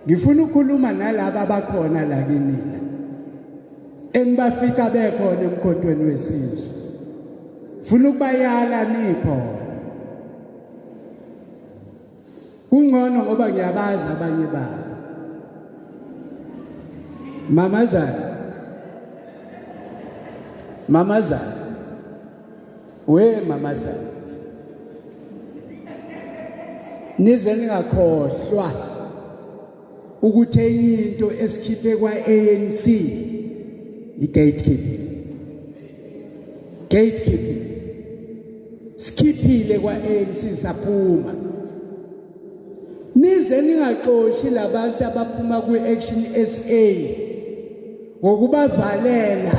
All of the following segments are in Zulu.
ngifuna ukukhuluma nalabo abakhona la kinina enibafika bekhona emkhontweni wesizwe. Funa ukubayala nikhona. Kungcono ngoba ngiyabazi abanye babo. Mamazana. We mamazana. Nize ningakhohlwa ukuthi enye into esikhiphe kwa ANC i-gatekeeping. Skiphile kwa ANC saphuma. Nize ningaxoshi labantu abaphuma kwi-Action SA ngokubavalela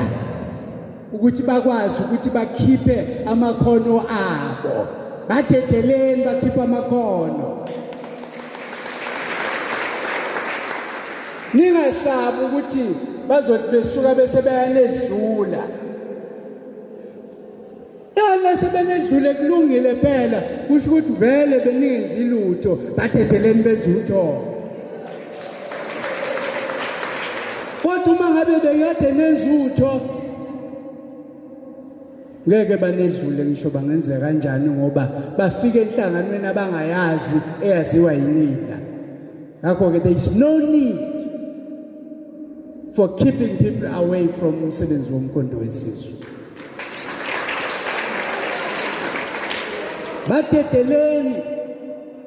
ukuthi bakwazi ukuthi bakhiphe amakhono abo. Badedeleni bakhipha amakhono. Ningasabi ukuthi bazothi besuka bese bayanedlula. Yana sebenedlule kulungile phela kusho ukuthi vele beningenzi lutho badedeleni benze utho. Kodwa uma ngabe bekade nenza utho ngeke banedlule ngisho bangenza kanjani ngoba bafike enhlanganweni abangayazi eyaziwa yinina. Ngakho ke there is no need for keeping people away from umsebenzi womkhonto wesizwe. Badedeleni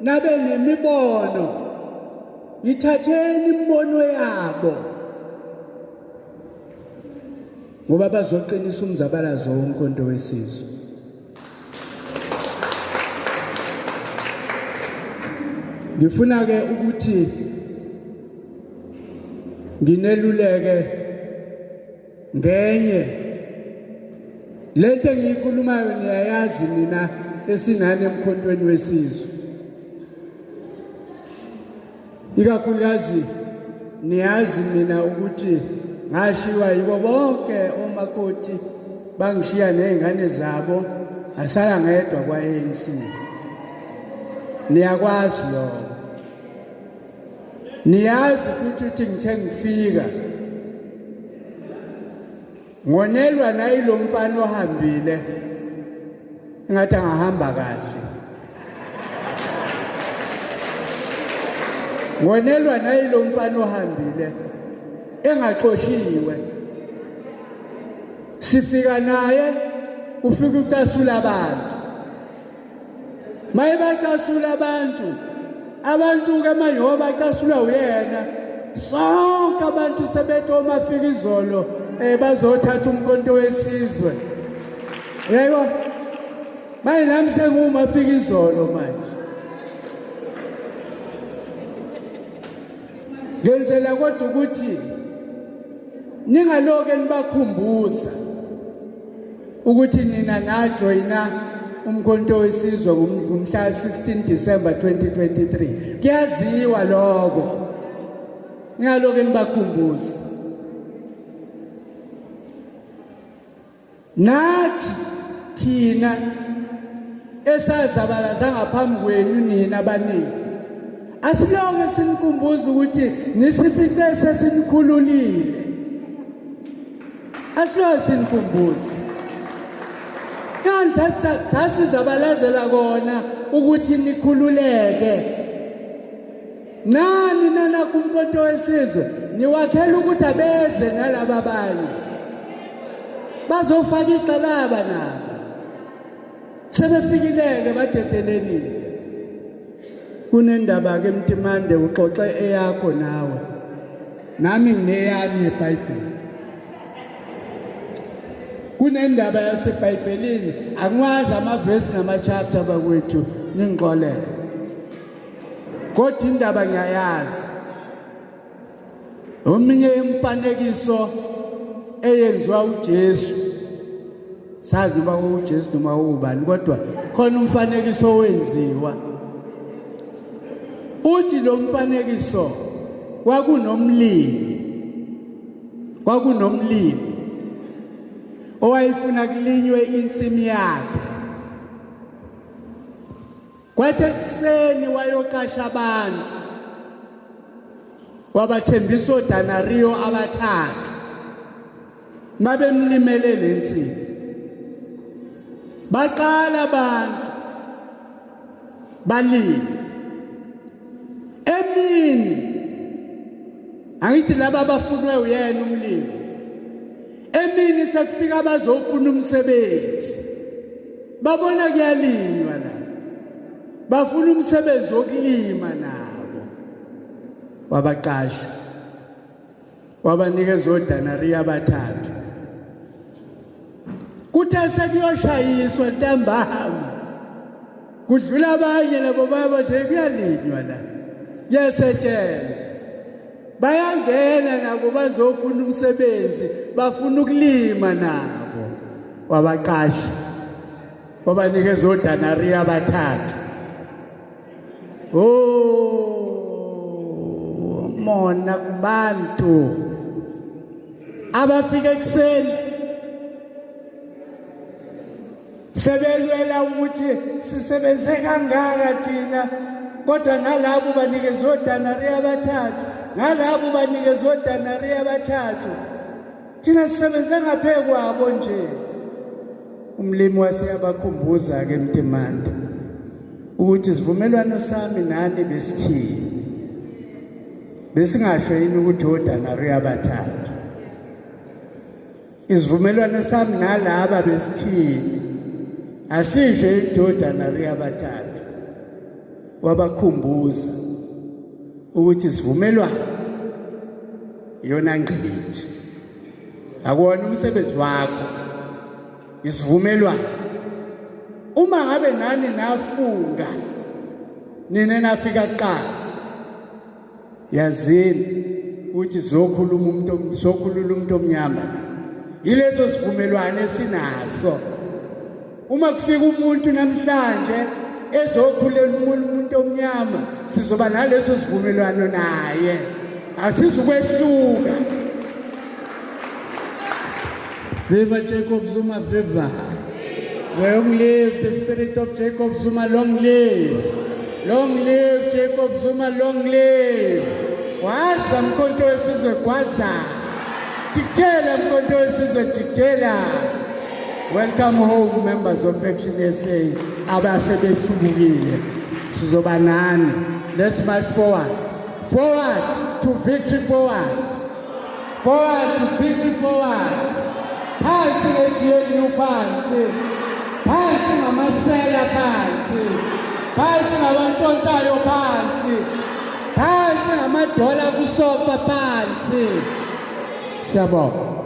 nabe nemibono. Ithatheni imibono yabo. Ngoba bazoqinisa umzabalazo womkhonto wesizwe. Ngifuna ke ukuthi ngineluleke ngenye lento engiyikhulumayo niyayazi nina esinane emkhontweni wesizwe. Ikakhulukazi niyazi mina ukuthi ngashiwa yibo bonke omakoti bangishiya nezingane zabo asala ngedwa kwa ANC. Niyakwazi lokho. Niyazi futhi ukuthi ngithe ngifika ngonelwa nayilo mfana ohambile ngathi angahamba kahle. Ngonelwa nayilo mfana ohambile engaxoshiwe. Sifika naye ufika ucasula abantu. Mayebacasula abantu ke manje ngoba bacasula uyena sonke abantu sebethe omafika izolo bazothatha umkhonto wesizwe. Yebo manje nami sengumafika izolo manje. Ngenzela kodwa ukuthi ningaloke nibakhumbuza ukuthi nina najoyina umkhonto wesizwe ngomhla 16 December 2023. Kuyaziwa lokho. Ningaloke nibakhumbuza. Nathi thina esazabalaza ngaphambi kwenu nina abaningi asiloke sinikhumbuza ukuthi nisifice sesinikhululile. Asiloke sinikhumbuza. Kanti sasizabalazela kona ukuthi nikhululeke. Nani nana kumkhonto wesizwe niwakhela ukuthi abeze nalabo abanye. Bazofaka ixalaba nabo. Sebefikileke badedeleni. Kunendaba ke Mtimande uxoxe eyakho nawe. Nami ngineyami eBhayibheli. Kunendaba yaseBhayibhelini angwazi amavesi namachapter bakwethu ningixolele. Kodwa indaba ngiyayazi. Ominye imfanekiso eyenziwa uJesu. Sazi noma uJesu noma ubani kodwa khona umfanekiso owenziwa. Uthi lo mfanekiso kwakunomlimi owayefuna kulinywe insimu yakhe. Kwathi ekuseni wayokasha abantu wabathembisa oDanario abathathu mabemlimele lensini baqala abantu balile emini angithi laba abafunwe uyena umlimi emini sekufika abazofuna umsebenzi babona kuyalinywa la bafuna umsebenzi wokulima nabo wabaqasha wabanikeza oDanario abathathu kuthe sekuyoshayiswa ntambama kudlula abanye labo bathi kuyalinywa la yasetshenzwa bayangena nabo bazofuna umsebenzi bafuna ukulima nabo wabaqasha wabanikeza oDanario abathathu mona kubantu abafika ekuseni sebelwela ukuthi sisebenze kangaka thina kodwa nalabo banikeza oDanario abathathu nalabo banikeza oDanario abathathu thina sisebenze ngaphekwabo nje umlimi waseyabakhumbuza ke Mtimande ukuthi isivumelwano sami nani besithini besingasho yini ukuthi oDanario abathathu isivumelwano sami nalaba besithini asisho ukuthi oDanario abathathu wabakhumbuza ukuthi isivumelwano yona ngqikithi akuwona umsebenzi wakho isivumelwano uma ngabe nani nafunga nina nafika kuqala yazini ukuthi zokhuluma umuntu omnyama yileso sivumelwano esinaso uma kufika umuntu namhlanje ezokhulela umuntu omnyama sizoba naleso sivumelwano naye asizukwehluka Viva Jacob Zuma viva long live the spirit of Jacob Zuma long live Jacob Zuma long live waza mkhonto wesizwe kwaza jikjela mkhonto wesizwe jikjela welcome home members of Action SA abasebehlukile sizoba nani let's march forward to victory forward to victory forward phansi ejiyeni phansi ngamasela phansi ngabantshontshayo phansi ngamadola kusofa phansi siyabonga